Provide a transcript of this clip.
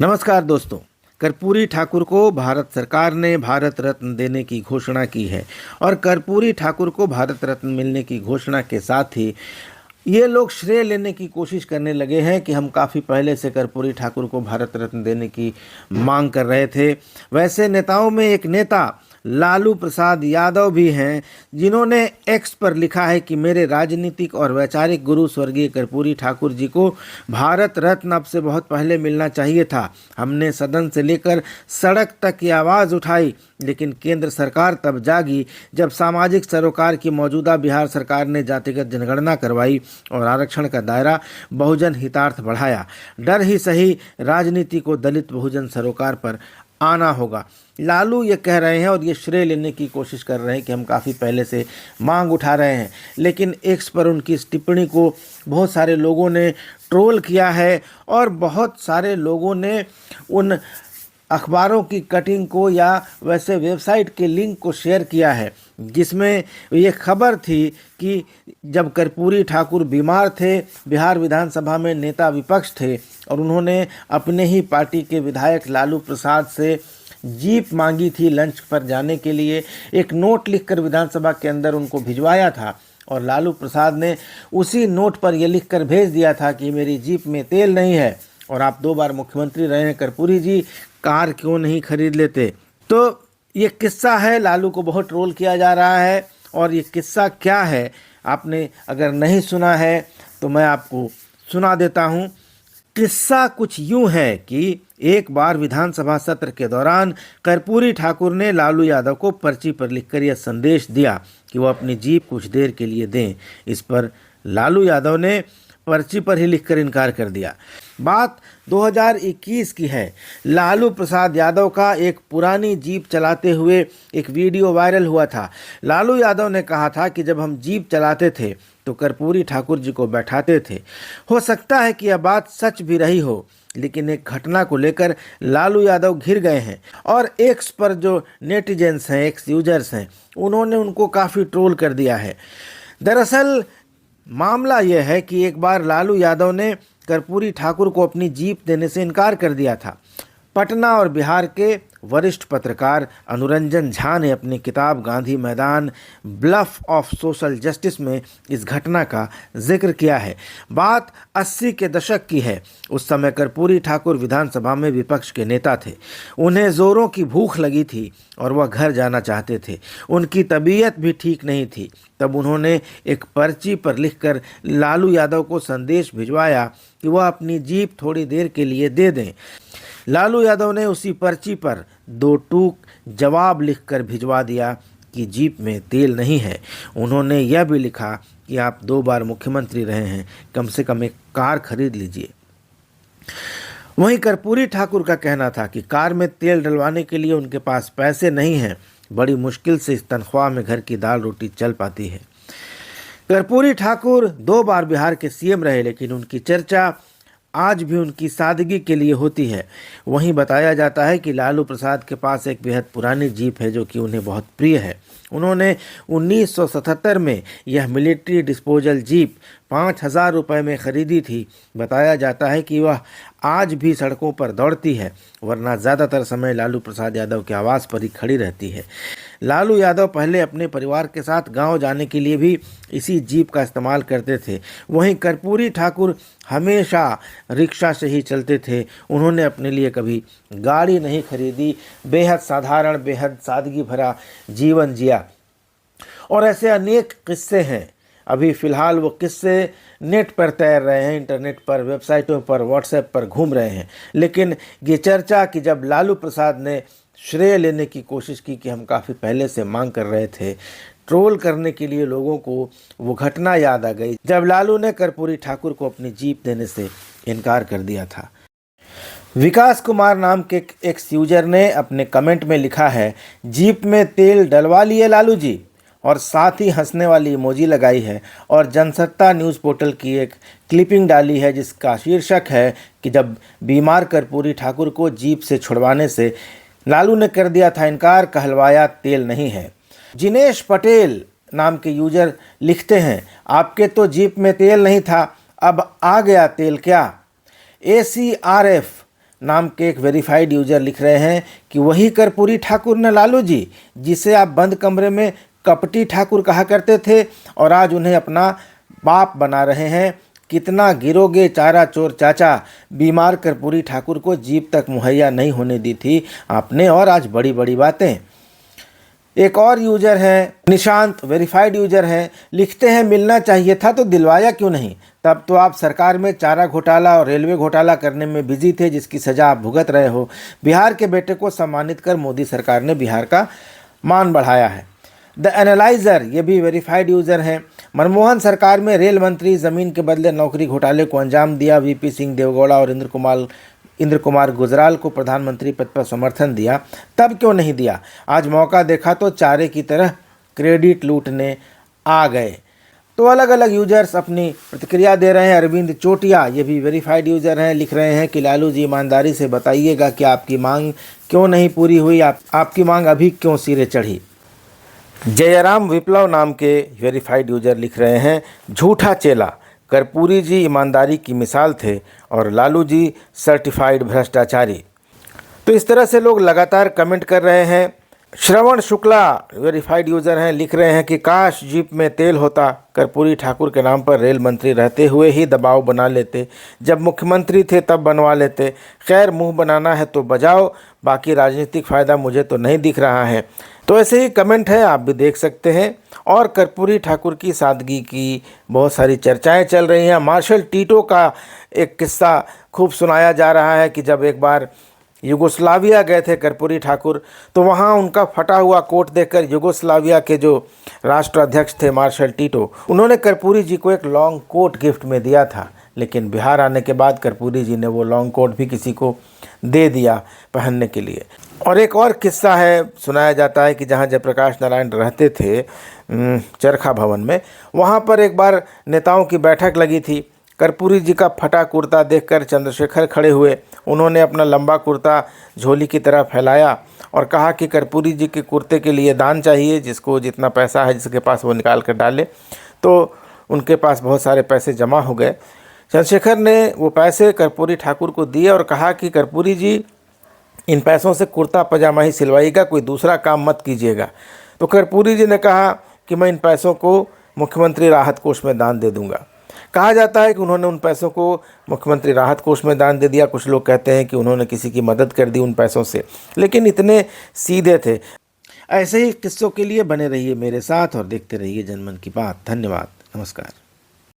नमस्कार दोस्तों। कर्पूरी ठाकुर को भारत सरकार ने भारत रत्न देने की घोषणा की है और कर्पूरी ठाकुर को भारत रत्न मिलने की घोषणा के साथ ही ये लोग श्रेय लेने की कोशिश करने लगे हैं कि हम काफ़ी पहले से कर्पूरी ठाकुर को भारत रत्न देने की मांग कर रहे थे। वैसे नेताओं में एक नेता लालू प्रसाद यादव भी हैं, जिन्होंने एक्स पर लिखा है कि मेरे राजनीतिक और वैचारिक गुरु स्वर्गीय कर्पूरी ठाकुर जी को भारत रत्न अब से बहुत पहले मिलना चाहिए था। हमने सदन से लेकर सड़क तक की आवाज़ उठाई, लेकिन केंद्र सरकार तब जागी जब सामाजिक सरोकार की मौजूदा बिहार सरकार ने जातिगत जनगणना करवाई और आरक्षण का दायरा बहुजन हितार्थ बढ़ाया। डर ही सही, राजनीति को दलित बहुजन सरोकार पर आना होगा। लालू ये कह रहे हैं और ये श्रेय लेने की कोशिश कर रहे हैं कि हम काफ़ी पहले से मांग उठा रहे हैं, लेकिन एक्स पर उनकी इस टिप्पणी को बहुत सारे लोगों ने ट्रोल किया है और बहुत सारे लोगों ने उन अखबारों की कटिंग को या वैसे वेबसाइट के लिंक को शेयर किया है, जिसमें ये खबर थी कि जब कर्पूरी ठाकुर बीमार थे, बिहार विधानसभा में नेता विपक्ष थे और उन्होंने अपने ही पार्टी के विधायक लालू प्रसाद से जीप मांगी थी लंच पर जाने के लिए। एक नोट लिखकर विधानसभा के अंदर उनको भिजवाया था और लालू प्रसाद ने उसी नोट पर यह लिखकर भेज दिया था कि मेरी जीप में तेल नहीं है और आप 2 बार मुख्यमंत्री रहे हैं कर्पूरी जी, कार क्यों नहीं खरीद लेते। तो ये किस्सा है, लालू को बहुत ट्रोल किया जा रहा है और ये किस्सा क्या है आपने अगर नहीं सुना है तो मैं आपको सुना देता हूँ। किस्सा कुछ यूं है कि एक बार विधानसभा सत्र के दौरान कर्पूरी ठाकुर ने लालू यादव को पर्ची पर लिखकर यह संदेश दिया कि वो अपनी जीप कुछ देर के लिए दें। इस पर लालू यादव ने पर्ची पर ही लिखकर इनकार कर दिया। बात 2021 की है। लालू प्रसाद यादव का एक पुरानी जीप चलाते हुए एक वीडियो वायरल हुआ था। लालू यादव ने कहा था कि जब हम जीप चलाते थे तो कर्पूरी ठाकुर जी को बैठाते थे। हो सकता है कि यह बात सच भी रही हो, लेकिन एक घटना को लेकर लालू यादव घिर गए हैं और एक्स पर जो नेटिजन्स हैं, एक्स यूजर्स हैं, उन्होंने उनको काफ़ी ट्रोल कर दिया है। दरअसल मामला यह है कि एक बार लालू यादव ने कर्पूरी ठाकुर को अपनी जीप देने से इनकार कर दिया था। पटना और बिहार के वरिष्ठ पत्रकार अनुरंजन झा ने अपनी किताब गांधी मैदान ब्लफ ऑफ सोशल जस्टिस में इस घटना का जिक्र किया है। बात 80 के दशक की है। उस समय कर्पूरी ठाकुर विधानसभा में विपक्ष के नेता थे। उन्हें जोरों की भूख लगी थी और वह घर जाना चाहते थे। उनकी तबीयत भी ठीक नहीं थी। तब उन्होंने एक पर्ची पर लिखकर लालू यादव को संदेश भिजवाया कि वह अपनी जीप थोड़ी देर के लिए दे दें। लालू यादव ने उसी पर्ची पर 2 टूक जवाब लिखकर भिजवा दिया कि जीप में तेल नहीं है। उन्होंने यह भी लिखा कि आप 2 बार मुख्यमंत्री रहे हैं, कम से कम एक कार खरीद लीजिए। वहीं कर्पूरी ठाकुर का कहना था कि कार में तेल डलवाने के लिए उनके पास पैसे नहीं हैं। बड़ी मुश्किल से इस तनख्वाह में घर की दाल रोटी चल पाती है। कर्पूरी ठाकुर 2 बार बिहार के सीएम रहे, लेकिन उनकी चर्चा आज भी उनकी सादगी के लिए होती है। वहीं बताया जाता है कि लालू प्रसाद के पास एक बेहद पुरानी जीप है जो कि उन्हें बहुत प्रिय है। उन्होंने 1977 में यह मिलिट्री डिस्पोजल जीप 5,000 रुपये में खरीदी थी। बताया जाता है कि वह आज भी सड़कों पर दौड़ती है, वरना ज़्यादातर समय लालू प्रसाद यादव के आवास पर ही खड़ी रहती है। लालू यादव पहले अपने परिवार के साथ गांव जाने के लिए भी इसी जीप का इस्तेमाल करते थे। वहीं कर्पूरी ठाकुर हमेशा रिक्शा से ही चलते थे। उन्होंने अपने लिए कभी गाड़ी नहीं खरीदी। बेहद साधारण, बेहद सादगी भरा जीवन जिया और ऐसे अनेक किस्से हैं। अभी फ़िलहाल वो किस्से नेट पर तैर रहे हैं, इंटरनेट पर, वेबसाइटों पर, व्हाट्सएप पर घूम रहे हैं। लेकिन ये चर्चा कि जब लालू प्रसाद ने श्रेय लेने की कोशिश की कि हम काफ़ी पहले से मांग कर रहे थे, ट्रोल करने के लिए लोगों को वो घटना याद आ गई जब लालू ने कर्पूरी ठाकुर को अपनी जीप देने से इनकार कर दिया था। विकास कुमार नाम के एक यूजर ने अपने कमेंट में लिखा है, जीप में तेल डलवा लिए लालू जी, और साथ ही हंसने वाली इमोजी लगाई है और जनसत्ता न्यूज़ पोर्टल की एक क्लिपिंग डाली है जिसका शीर्षक है कि जब बीमार कर्पूरी ठाकुर को जीप से छुड़वाने से लालू ने कर दिया था इनकार, कहलवाया तेल नहीं है। जिनेश पटेल नाम के यूजर लिखते हैं, आपके तो जीप में तेल नहीं था, अब आ गया तेल क्या। ACRF नाम के एक वेरीफाइड यूजर लिख रहे हैं कि वही कर्पूरी ठाकुर न लालू जी, जिसे आप बंद कमरे में कपटी ठाकुर कहा करते थे और आज उन्हें अपना बाप बना रहे हैं। कितना गिरोगे चारा चोर चाचा, बीमार कर्पूरी ठाकुर को जीप तक मुहैया नहीं होने दी थी आपने, और आज बड़ी बड़ी बातें। एक और यूजर है निशांत, वेरीफाइड यूजर हैं, लिखते हैं मिलना चाहिए था तो दिलवाया क्यों नहीं, तब तो आप सरकार में चारा घोटाला और रेलवे घोटाला करने में बिजी थे, जिसकी सजा आप भुगत रहे हो। बिहार के बेटे को सम्मानित कर मोदी सरकार ने बिहार का मान बढ़ाया है। द एनालाइजर, ये भी वेरीफाइड यूजर हैं, मनमोहन सरकार में रेल मंत्री ज़मीन के बदले नौकरी घोटाले को अंजाम दिया। वीपी सिंह देवगौड़ा और इंद्र कुमार गुजराल को प्रधानमंत्री पद पर समर्थन दिया, तब क्यों नहीं दिया? आज मौका देखा तो चारे की तरह क्रेडिट लूटने आ गए। तो अलग अलग यूजर्स अपनी प्रतिक्रिया दे रहे हैं। अरविंद चोटिया, ये भी वेरीफाइड यूजर हैं, लिख रहे हैं कि लालू जी ईमानदारी से बताइएगा कि आपकी मांग क्यों नहीं पूरी हुई, आपकी मांग अभी क्यों सिरे चढ़ी। जयराम विप्लव नाम के वेरीफाइड यूजर लिख रहे हैं, झूठा चेला, कर्पूरी जी ईमानदारी की मिसाल थे और लालू जी सर्टिफाइड भ्रष्टाचारी। तो इस तरह से लोग लगातार कमेंट कर रहे हैं। श्रवण शुक्ला वेरीफाइड यूजर हैं, लिख रहे हैं कि काश जीप में तेल होता, कर्पूरी ठाकुर के नाम पर रेल मंत्री रहते हुए ही दबाव बना लेते, जब मुख्यमंत्री थे तब बनवा लेते। खैर मुंह बनाना है तो बजाओ, बाकी राजनीतिक फ़ायदा मुझे तो नहीं दिख रहा है। तो ऐसे ही कमेंट है, आप भी देख सकते हैं। और कर्पूरी ठाकुर की सादगी की बहुत सारी चर्चाएं चल रही हैं। मार्शल टीटो का एक किस्सा खूब सुनाया जा रहा है कि जब एक बार युगोस्लाविया गए थे कर्पूरी ठाकुर, तो वहाँ उनका फटा हुआ कोट देखकर युगोस्लाविया के जो राष्ट्राध्यक्ष थे मार्शल टीटो, उन्होंने कर्पूरी जी को एक लॉन्ग कोट गिफ्ट में दिया था। लेकिन बिहार आने के बाद कर्पूरी जी ने वो लॉन्ग कोट भी किसी को दे दिया पहनने के लिए। और एक और किस्सा है, सुनाया जाता है कि जहाँ जयप्रकाश नारायण रहते थे चरखा भवन में, वहाँ पर एक बार नेताओं की बैठक लगी थी। कर्पूरी जी का फटा कुर्ता देखकर चंद्रशेखर खड़े हुए। उन्होंने अपना लंबा कुर्ता झोली की तरह फैलाया और कहा कि कर्पूरी जी के कुर्ते के लिए दान चाहिए, जिसको जितना पैसा है जिसके पास वो निकाल कर डाले। तो उनके पास बहुत सारे पैसे जमा हो गए। चंद्रशेखर ने वो पैसे कर्पूरी ठाकुर को दिए और कहा कि कर्पूरी जी इन पैसों से कुर्ता पजामा ही सिलवाइएगा, कोई दूसरा काम मत कीजिएगा। तो कर्पूरी जी ने कहा कि मैं इन पैसों को मुख्यमंत्री राहत कोष में दान दे दूंगा। कहा जाता है कि उन्होंने उन पैसों को मुख्यमंत्री राहत कोष में दान दे दिया। कुछ लोग कहते हैं कि उन्होंने किसी की मदद कर दी उन पैसों से, लेकिन इतने सीधे थे। ऐसे ही किस्सों के लिए बने रहिए मेरे साथ और देखते रहिए जनमन की बात। धन्यवाद, नमस्कार।